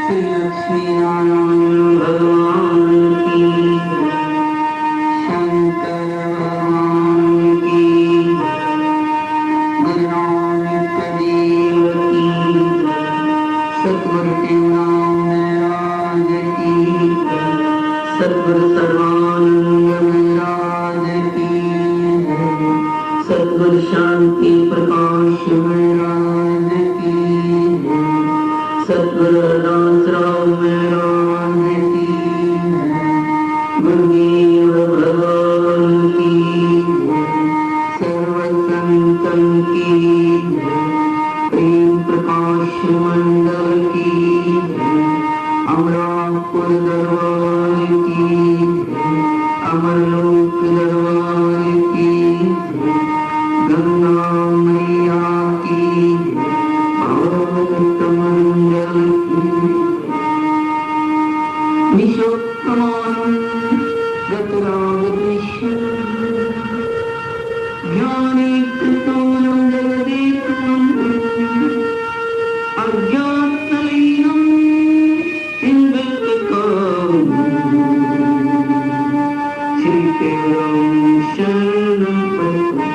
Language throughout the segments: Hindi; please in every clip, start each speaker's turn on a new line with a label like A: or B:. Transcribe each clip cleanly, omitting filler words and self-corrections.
A: श्री लक्ष्मी नारायण भगवान की, शंकर भगवान की, गुरु नानक देव की, सतगुरु टेंगाम महाराज की, सतगुरु सर्वानंद महाराज की, सतगुरु शांति प्रकाश महाराज की, सतगुरु दास राम महाराज की, गुरुदेव भगवान की, सर्व संतन की, प्रेम प्रकाश मंडल की, अमरापुर दरबार की, अमरलोक दरबार की, गंगा मैया की, भक्त मंडल की, विश्वोत्तमान गतरागत ज्ञानेकतोलं जगदेकं अज्ञातलीनं इन्द्रकं श्रीकेवलं शरणं प्रपद्ये,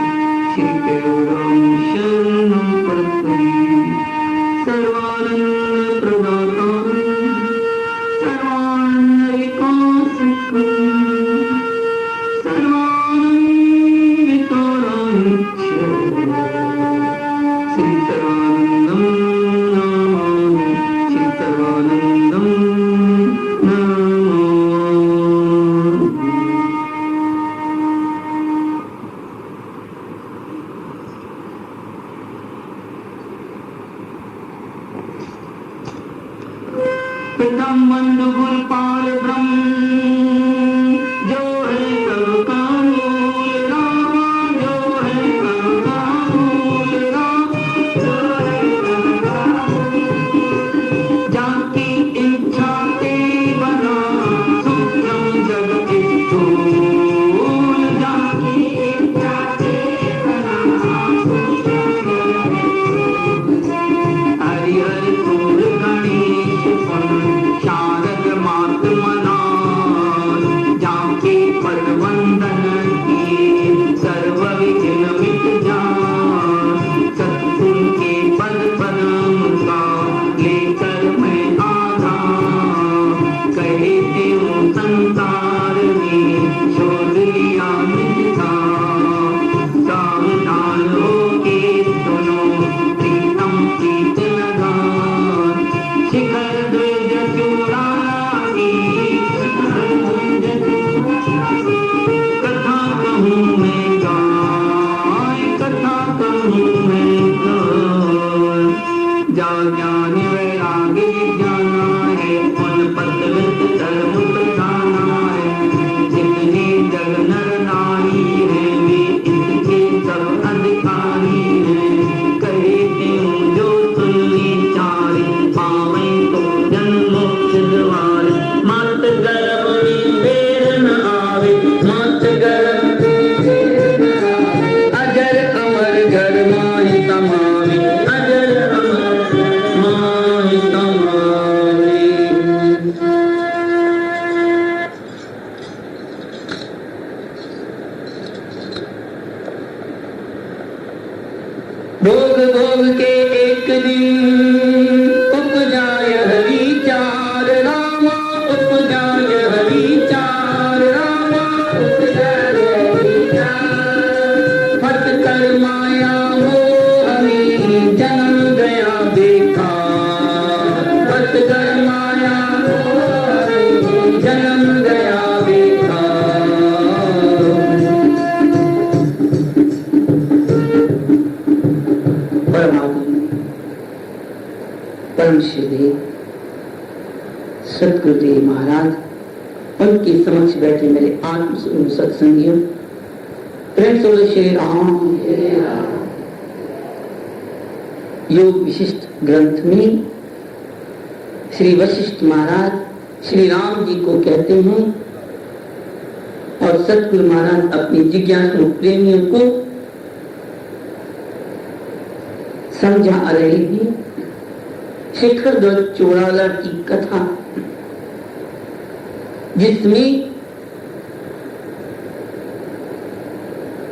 A: श्रीकेवलं शरणं प्रपद्ये, सर्वानंद प्रदातारं सर्वानंद विकासकं भोग भोग के एक दिन उपजाय हरिचार रामा, उपजाय हरिचार रामा, उपजाय हरिचार, हट कर माया मोह में जन्म गया बेकार, हट कर माया मोह में जन्म गया बेकार। परम श्रीदेव सतगुरुदेव महाराज उनके समक्ष बैठे मेरे आत्म सत्संगियों, प्रेम से श्री राम योग विशिष्ट ग्रंथ में श्री वशिष्ठ महाराज श्री राम जी को कहते हैं और सतगुरु महाराज अपनी जिज्ञासु प्रेमियों को समझा रहे हैं। शेखर ध्वज चोराला की कथा, जिसमें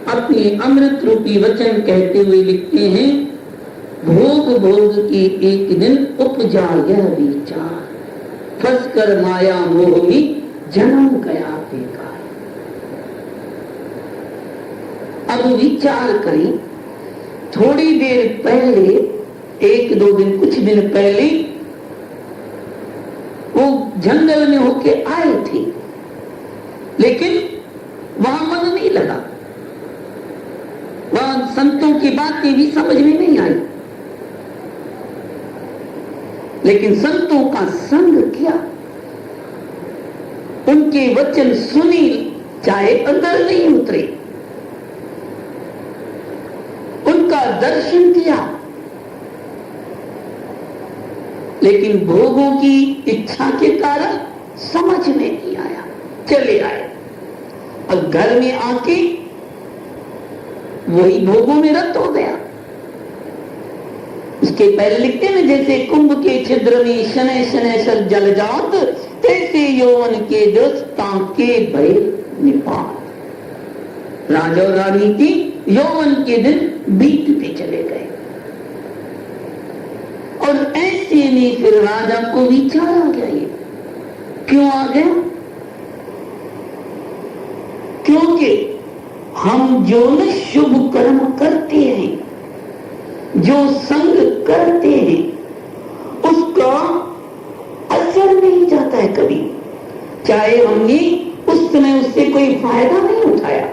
A: अपने अमृत रूपी वचन कहते हुए लिखते हैं, भोग भोग के एक दिन उपजा यह विचार, फंस कर माया मोह में जन्म गया बेकार। अब विचार करें, थोड़ी देर पहले, एक दो दिन, कुछ दिन पहले वो जंगल में होके आए थे, लेकिन वहां मन नहीं लगा, वहां संतों की बातें भी समझ में नहीं आई, लेकिन संतों का संग किया, उनके वचन सुनी, चाहे अंदर नहीं उतरे, उनका दर्शन किया, लेकिन भोगों की इच्छा के कारण समझ में नहीं आया, चले आए। और घर में आके वही भोगों में रत हो गया। उसके पहले लिखते हैं, जैसे कुंभ के छिद्र में शनै शनै सर जल जात, तैसे यौवन के दृष्टां के भय निपात। राजा और रानी की यौवन के दिन बीतते चले गए, और ऐसे में फिर राजा को विचार आ गया। ये क्यों आ गया? क्योंकि हम जो न शुभ कर्म करते हैं, जो संग करते हैं, उसका असर नहीं जाता है कभी, चाहे हमने उस समय उससे कोई फायदा नहीं उठाया।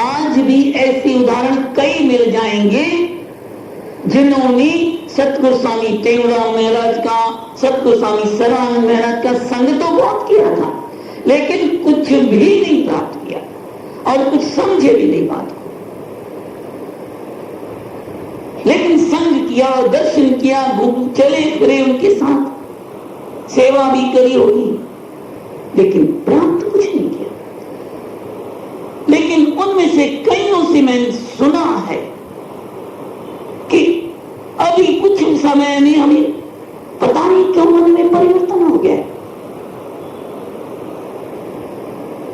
A: आज भी ऐसे उदाहरण कई मिल जाएंगे जिन्होंने सतगुरु स्वामी टेमराव महाराज का, सतगुरु स्वामी सर्वानंद महाराज का संग तो बहुत किया था, लेकिन कुछ भी नहीं प्राप्त किया और कुछ समझे भी नहीं बात को। लेकिन संग किया, दर्शन किया, चले फिरे उनके साथ, सेवा भी करी होगी, लेकिन प्राप्त कुछ नहीं किया। लेकिन उनमें से कईयों से मैंने सुना है कि अभी कुछ समय में हमें पता नहीं क्यों मन में परिवर्तन हो गया,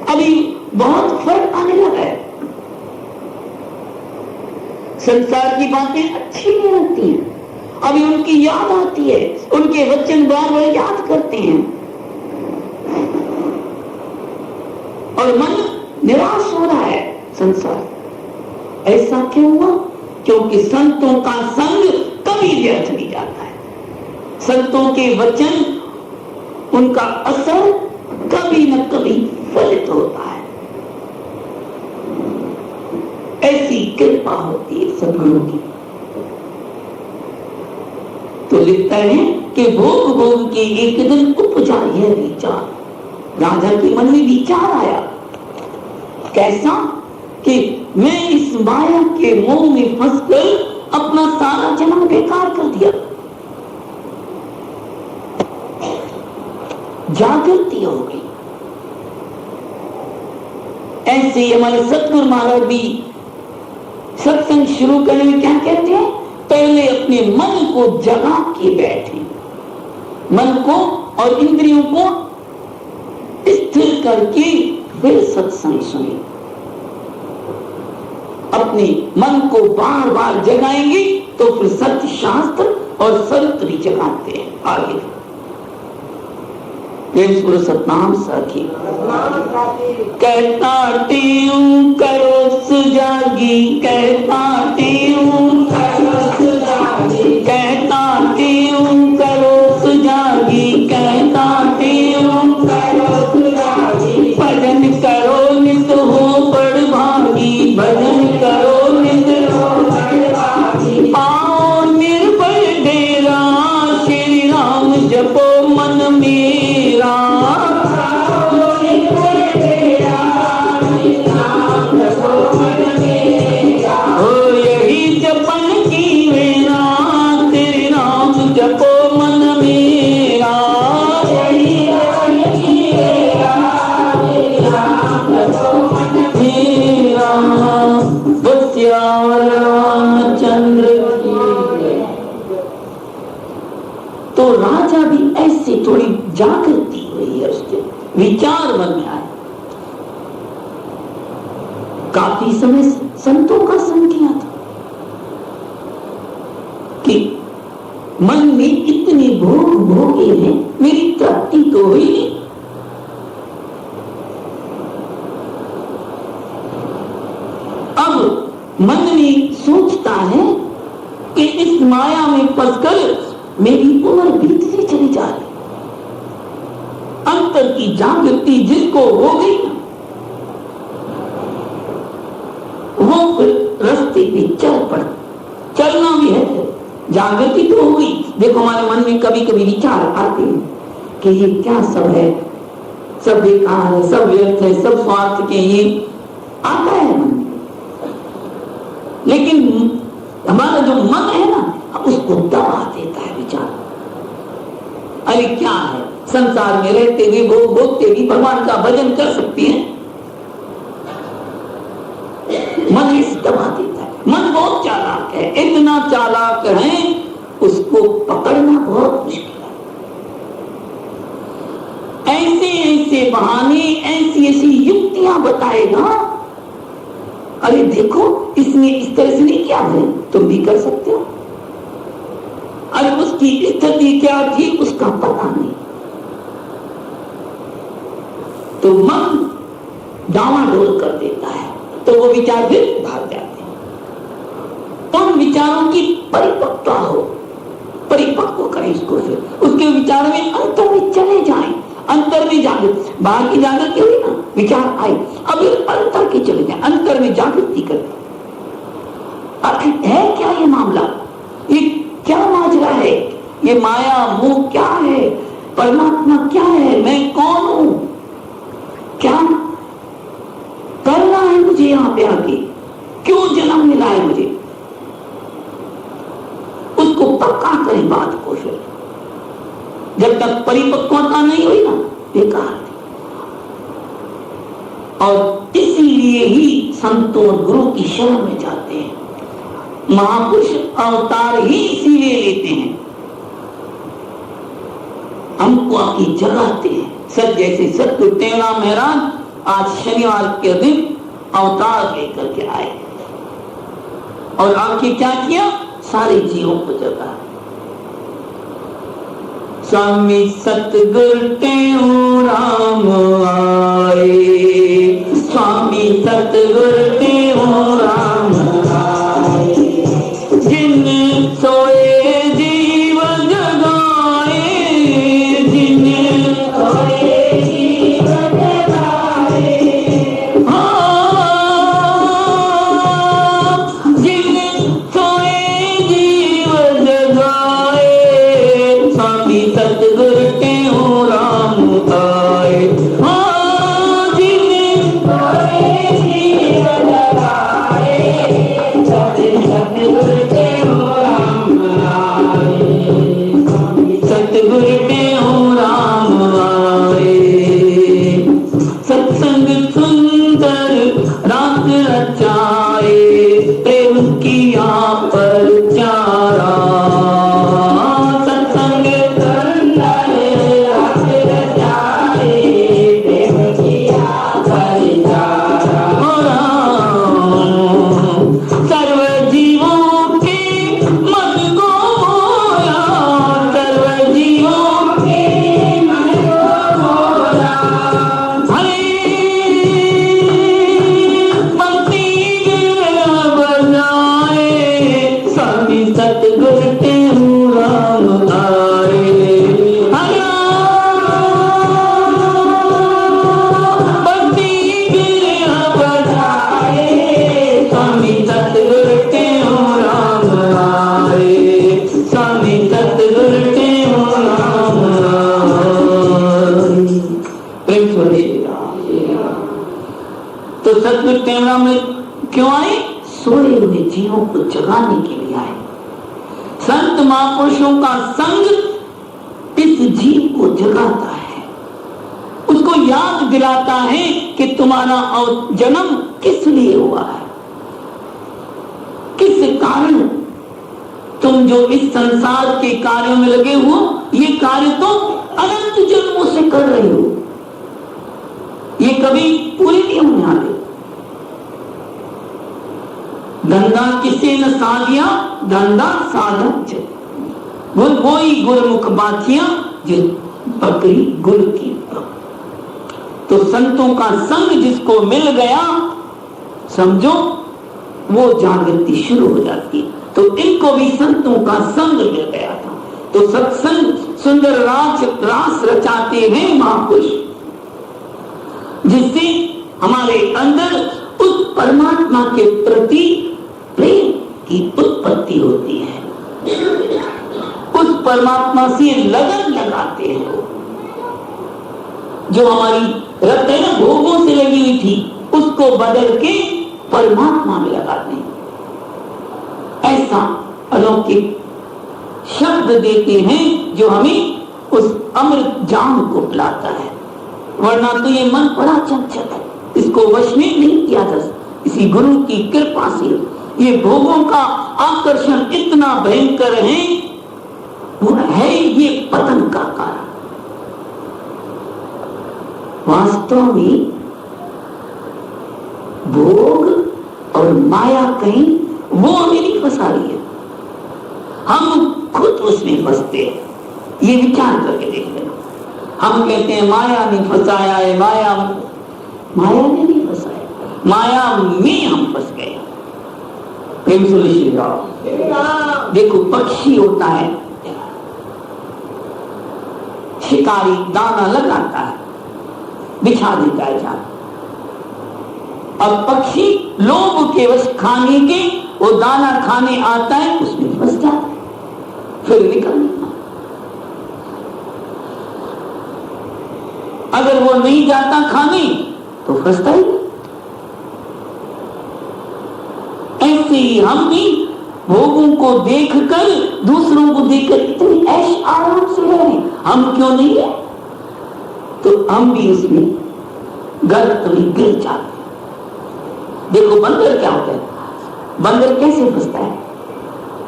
A: अभी बहुत फर्क आने लगा है, संसार की बातें अच्छी नहीं लगती हैं, अभी उनकी याद आती है, उनके वचन बार बार याद करते हैं, और मन निराश हो रहा है। संसार ऐसा क्यों हुआ? क्योंकि संतों का संग कभी व्यर्थ नहीं जाता है, संतों के वचन, उनका असर कभी न कभी फलित होता है। ऐसी कृपा होती है सद्गुरु की। तो लिखता है कि भोग भोग के एक दिन उपजा यह विचार, राजा के मन में विचार आया, कैसा कि मैं इस माया के मोह में फंसकर अपना सारा जन्म बेकार कर दिया। जागृति हो गई। ऐसे ही हमारे सतगुरु महाराज भी सत्संग शुरू करने में क्या कहते हैं? पहले अपने मन को जगा के बैठे, मन को और इंद्रियों को स्थिर करके फिर सत्संग सुने। अपने मन को बार बार जगाएंगे तो फिर सत्य शास्त्र और संत भी जगाते हैं। आगे सतनाम साखी कहता टीऊ करो सुजागी, कहता टीऊ करो सुजागी, कहता टीऊ करो सुजागी, कहता टीऊ करो सुजागी, भजन करो नित हो बड़ भागी, भजन करो नित हो बड़ भागी, आओ निर्भय डेरा श्री राम जपो मन मेरा, हो यही जपन माया भी ऐसे थोड़ी जागृति हुई है, उसके विचार मन में आए। काफी समय संतों का संग किया था कि मन में इतने भोग भोगे हैं, मेरी तृप्ति तो हुई नहीं। अब मन में सोचता है कि इस माया में फंसकर मेरी उम्र बीतती चली जा रही। अंतर की जागृति जिसको हो गई वो फिर रास्ते पे चल पड़, चलना भी है। जागृति तो हो गई। देखो हमारे मन में कभी कभी विचार आते हैं कि ये क्या सब है, सब बेकार है, सब व्यर्थ है, सब स्वार्थ के, ये आता है मन में। लेकिन हमारा जो मन है ना, उसको दबा देता है विचार। अरे क्या है, संसार में रहते हुए भोग भोगते भी भगवान का भजन कर सकती है। मन इस दबा देता है। मन बहुत चालाक है, इतना चालाक है उसको पकड़ना बहुत मुश्किल है। ऐसे ऐसे बहाने, ऐसी ऐसी युक्तियां बताएगा। अरे देखो इसने इस तरह से नहीं किया है, तुम भी कर सकते हो। अरे उसकी स्थिति क्या थी उसका पता नहीं, तो मन डावाडोल कर देता है, तो वो विचार फिर भाग जाते हैं। उन विचारों की परिपक्वता हो, परिपक्व करें इसको, फिर उसके विचार में अंतर में चले जाएं, अंतर में जागृत, बाहर की जागृति हुई ना, विचार आए, अब अंतर के चले जाए, अंतर में जागृति करें। है क्या ये मामला, ये क्या माजरा है, ये माया मोह क्या है, परमात्मा क्या है, मैं कौन हूं, क्या करना है मुझे यहां पे आके, क्यों जन्म मिला है मुझे, उसको पक्का करें बात को। फिर जब तक परिपक्वता नहीं हुई ना, बेकार। और इसीलिए ही संतों गुरु की शरण में जाते हैं। महापुरुष अवतार ही इसीलिए लेते हैं, हमको आके जगाते हैं। सच जैसे सतगुरु टेमराम महाराज आज शनिवार के दिन अवतार लेकर के आए और आके क्या किया, सारे जीवों को जगा। स्वामी सतगुरु टेमराम आए, स्वामी सतगुरु टेमराम आए, जिन सोए जीव जगाए, जिन सोए जीव जगाए, जिन सोए जीव जगाए, स्वामी सतगुरु टेमराम आए। सतगुरु टेमराम आए, सत्संग सुंदर रात रचाए, प्रेम किया परचारा, सत्संग सुंदर रात रचाए, प्रेम किया परचारा, सर्व जीवों के मन को मोया, सर्व जीवों के मन को मोया, बजाए, स्वामी सतगुरु टेमराम आए, भक्ति बजाए, स्वामी सतगुरु टेमराम आए, स्वामी सतगुरु टेमराम आए। प्रेम से तो सतगुरु टेमराम में क्यों आए, सोए हुए जीवों को जगाने के लिए आए। संत महापुरुषों का संग इस जीव को जगाता है, उसको याद दिलाता है कि तुम्हारा जन्म किस लिए हुआ है, किस कारण तुम जो इस संसार के कार्यों में लगे हो, ये कार्य तो अनंत जन्मों से कर रहे हो, ये कभी पूरे नहीं होने आते। धंधा किसे न साधिया, धंधा साधक वही गुरमुख बातियां जिस बकरी गुल की। तो संतों का संग जिसको मिल गया, समझो वो जागृति शुरू हो जाती है। तो इनको भी संतों का संग मिल गया था। तो सत्संग सुंदर रास रचाते हैं महापुरुष, जिससे हमारे अंदर उस परमात्मा के प्रति प्रेम की उत्पत्ति होती है, उस परमात्मा से लगन लगाते हैं। जो हमारी रत है ना, भोगों से लगी हुई थी, उसको बदल के परमात्मा में लगाते हैं। ऐसा अलौकिक शब्द देते हैं जो हमें उस अमृत जाम को पिलाता है। वरना तो ये मन बड़ा चंचल है, इसको वश में नहीं किया जा सकता। इसी गुरु की कृपा से ये भोगों का आकर्षण इतना भयंकर है, वो है ये पतन का कारण। वास्तव में भोग और माया कहीं वो हमें नहीं फंसा रही है, हम खुद उसमें फंसते हैं। ये विचार करके देख लेना। हम कहते हैं माया ने फंसाया है, माया ने नहीं फंसाया, माया में हम फंस गए। प्रेम से श्री राम। देखो पक्षी होता है, शिकारी दाना लगाता है, बिछा देता है जाल। अब पक्षी लोभ के वश खाने के वो दाना खाने आता है, उसमें फंस जाता है, फिर निकल नहीं। अगर वो नहीं जाता खाने तो फंसता ही। ऐसे ही हम भी भोगों को देखकर, दूसरों को देखकर इतनी ऐश आराम से रहे, हम क्यों नहीं है? तो हम भी इसमें गर्त में गिर जाते। देखो बंदर क्या होता है, बंदर कैसे फंसता है?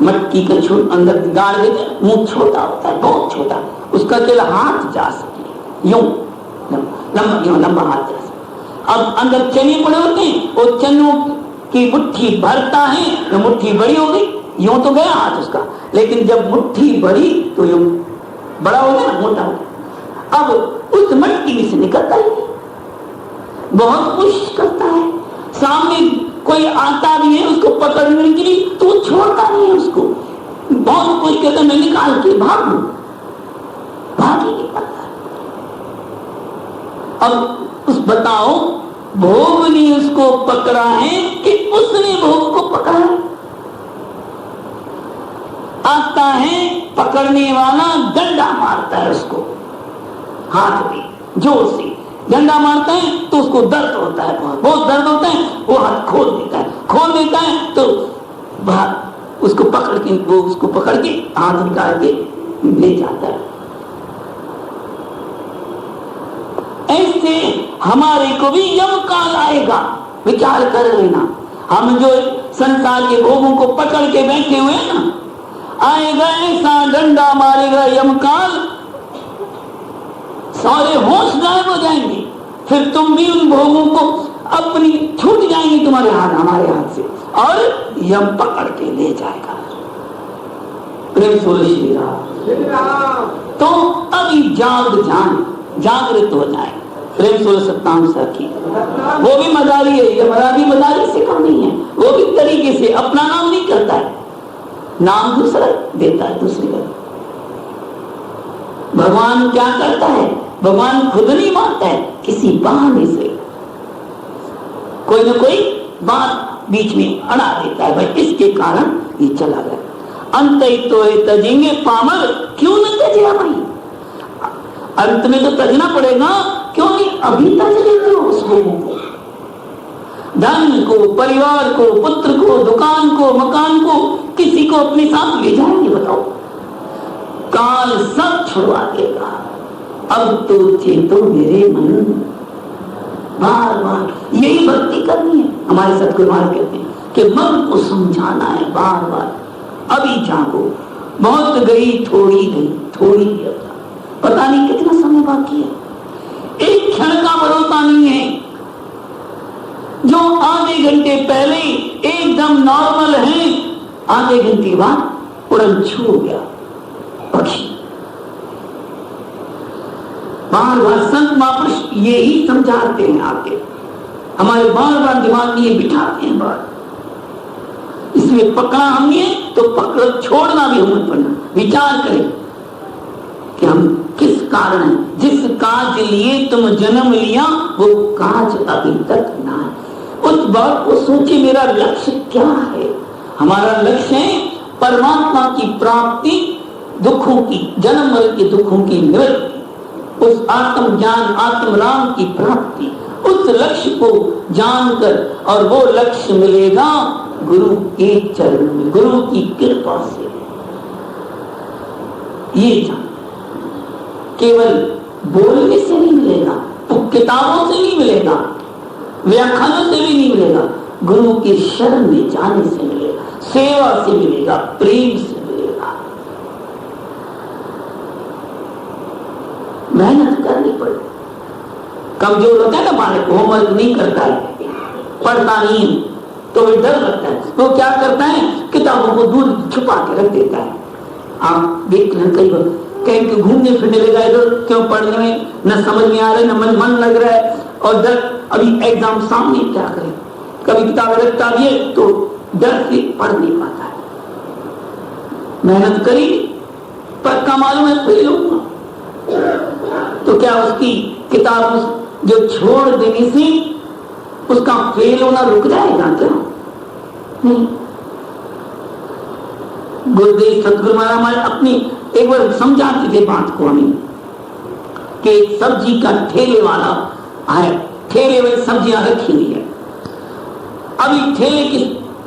A: मटकी का छोड़ अंदर गाड़ देते, मुंह छोटा होता है, बहुत छोटा, उसका केवल हाथ जा सके, यूं लंबा हाथ जा सके। अब अंदर चने पड़े होते हैं, वो चनों की मुट्ठी भरता है तो मुट्ठी बड़ी हो गई, यूं तो गया हाथ उसका, लेकिन जब मुट्ठी बड़ी तो यूं बड़ा हो गया, मोटा हो गया। अब उस मटकी में से निकलता ही नहीं, बहुत कोशिश करता है, सामने कोई आता भी है उसको पकड़ने के लिए तो छोड़ता नहीं है उसको, बहुत कोशिश करता, मैं निकाल के भागू, भाग ही नहीं पाता। अब उस बताओ, भोग ने उसको पकड़ा है कि उसने भोग को पकड़ा है? आता है पकड़ने वाला, डंडा मारता है उसको हाथ में जोर से, डंडा मारता है तो उसको दर्द होता है, बहुत दर्द होता है, वो हाथ खोल देता है तो उसको पकड़ के, वो उसको पकड़ के हाथ निकाल के ले जाता है। ऐसे हमारे को भी यम काल आएगा, विचार कर लेना। हम जो संसार के भोगों को पकड़ के बैठे हुए हैं ना, आएगा ऐसा डंडा मारेगा यम काल, सारे होश गायब हो जाएंगे, फिर तुम भी उन भोगों को अपनी छूट जाएंगे तुम्हारे हाथ, हमारे हाथ से, और यम पकड़ के ले जाएगा। प्रेम से श्री राम। तो अभी जागृत हो जाए। प्रेम 1657 की वो भी मदारी है, ये मदारी से कम नहीं है, वो भी तरीके से अपना नाम नहीं करता है, नाम दूसरा देता है दूसरी बात। भगवान क्या करता है? भगवान खुद नहीं मानता है, किसी बहाने से कोई ना कोई बात बीच में अड़ा देता है, भाई इसके कारण ये चला गया। अंत तो तजेंगे पामर, क्यों न तजे भाई, अंत में तो तजना पड़ेगा, क्यों नहीं अभी तज लेते हो उस लोगों को, धन को, परिवार को, पुत्र को, दुकान को, मकान को, किसी को अपने साथ ले जाएंगे? बताओ, काल सब छुड़वा देगा। अब तो चेतो मेरे मन, बार बार यही भक्ति करनी है। हमारे सतगुरु महाराज कहते हैं कि मन को समझाना है बार बार, अभी जागो, बहुत गई थोड़ी गई, थोड़ी गई, पता नहीं कितना समय बाकी है, एक क्षण का भरोसा नहीं है। जो आधे घंटे पहले एकदम नॉर्मल है, आधे घंटे बाद उड़न छू हो गया पक्षी। बार बार संत महापुरुष यही समझाते हैं, आके हमारे बार बार दिमाग में ये बिठाते हैं बात। इसमें पकड़ा हमने तो पकड़ छोड़ना भी हमें पड़ना। विचार करें कि हम किस कारण, जिस काज लिए तुम जन्म लिया वो काज अभी तक ना है। उस बात को सोचे, मेरा लक्ष्य क्या है? हमारा लक्ष्य है परमात्मा की प्राप्ति, दुखों की, जन्म मरण के दुखों की निवृत्ति, उस आत्म ज्ञान आत्म राम की प्राप्ति। उस लक्ष्य को जानकर, और वो लक्ष्य मिलेगा गुरु के चरण में, गुरु की कृपा से। ये जान, केवल बोलने से नहीं मिलेगा, तो किताबों से नहीं मिलेगा, व्याख्यानों से भी नहीं मिलेगा, गुरु के शरण में जाने से मिलेगा, सेवा से मिलेगा, प्रेम से मिलेगा। मेहनत करनी पड़े। कमजोर होता है ना बालक, होमवर्क नहीं करता है, पढ़ता नहीं है, तो वो डर लगता है, वो क्या करता है, किताबों को दूर छुपा के रख देता है। आप देख लें, कई बार कहीं घूमने फिरने लगा इधर, क्यों पढ़ने में न समझ में आ रहा है, न मन लग रहा है, और डर, अभी एग्जाम सामने, क्या करें, कभी किताब रखता भी है तो डर से पढ़ नहीं पाता है। मेहनत करी, पक्का मालूम है फेल होगा, तो क्या उसकी किताब जो छोड़ देने से उसका फेल होना रुक जाएगा क्या? नहीं। गुरुदेव सतगुरु महाराज अपनी एक बार समझाते थे बात को हमें, कि सब्जी का ठेले वाला है, ठेले में सब्जियां रखी हुई है, अभी ठेले के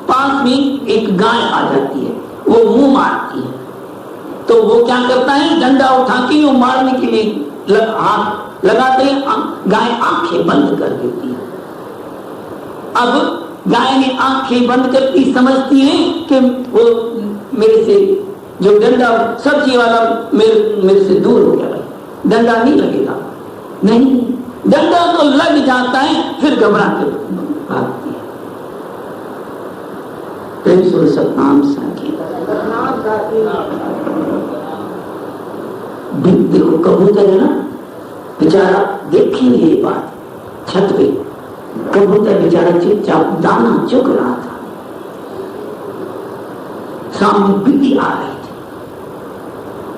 A: पास में एक गाय आ जाती है, वो मुंह मारती है, तो वो क्या करता है, डंडा उठा के वो मारने के लिए हाथ लगाते हैं, गाय आंखें बंद कर देती है। अब गाय ने आंखें बंद करती, समझती है कि वो मेरे से, जो डंडा सब्जी वाला मेरे से दूर हो गया, भाई डंडा नहीं लगेगा, नहीं, डंडा तो लग जाता है, फिर घबरा के भागती है। प्रेम से सतनाम साखी। देखो कबूतर है ना बेचारा, देखिए ये बात, छत पे कबूतर बेचारा चुपचाप दाना चुग रहा था, सामने बिल्ली आ रही थी,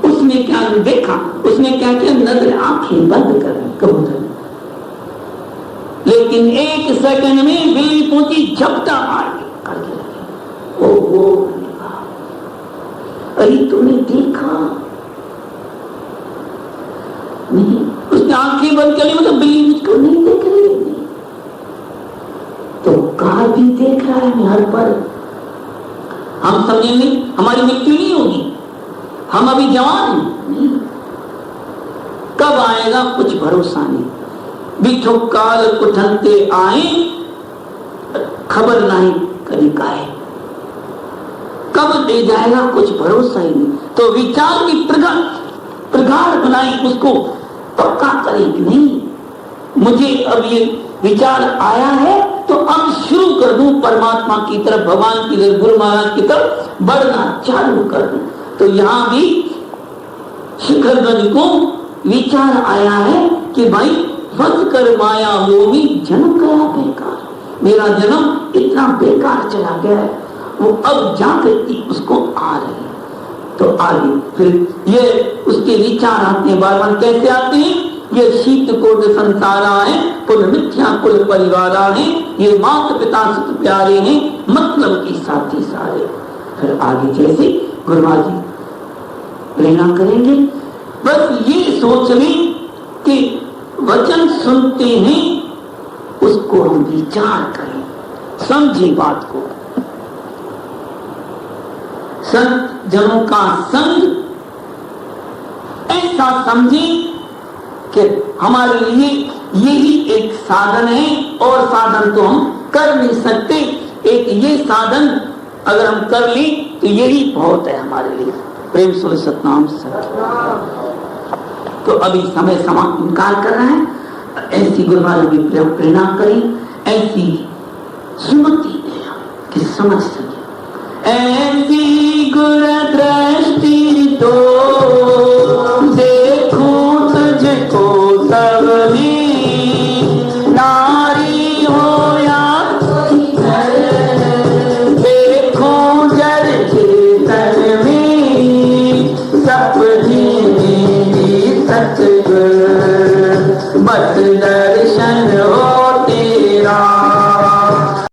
A: उसने क्या देखा, उसने क्या किया, नजर आंखें बंद कर कबूतर, लेकिन एक सेकंड में बिल्ली पहुंची, झपटा मार करके लगी। ओहो, अरे तूने देखा नहीं? उसने आंखें बंद कर ली, मतलब बिल्ली मुझको नहीं देख रही, तो काल भी देख रहा है हर पर। हम समझेंगे हमारी मृत्यु नहीं होगी, हम अभी जवान नहीं, कब आएगा कुछ भरोसा नहीं। बिठो काल कुठनते आए, खबर नहीं कभी काहे, कब दे जाएगा कुछ भरोसा ही नहीं। तो विचार की प्रगाढ़ बनाई, उसको पक्का करे कि नहीं, मुझे अब ये विचार आया है तो अब शुरू कर दूं परमात्मा की तरफ, भगवान की तरफ, गुरु महाराज की तरफ बढ़ना चालू कर दूं। तो यहां भी शिखरगंज को विचार आया है कि भाई बंद कर माया मोही, जन्म गया बेकार, मेरा जन्म इतना बेकार चला गया है, वो अब जागृति उसको आ रही है। तो आगे फिर ये उसके विचार आते हैं, बार बार कैसे आते हैं, ये शीत कोट संसारा है, पुनः मिथ्या कुल परिवारा है, ये माता पिता सुत प्यारे हैं, मतलब की साथी सारे। फिर आगे जैसे गुरु महाराज जी प्रेरणा करेंगे, बस ये सोच लें कि वचन सुनते हैं उसको हम विचार करें, समझे बात को। संत जनों का संग ऐसा समझे कि हमारे लिए यही एक साधन है, और साधन तो हम कर नहीं सकते। एक ये साधन अगर हम कर लें तो यही बहुत है हमारे लिए। प्रेम सुर सतनाम सत। तो अभी समय निकाल कर रहे हैं, ऐसी गुरु महाराज की प्रेरणा करी, ऐसी सुमति दे कि समझ सके। ऐसी गुरु दृष्टि तो देखूं तुझको सबरी, नारी हो या देखूं जर चेतन में, सपने में सच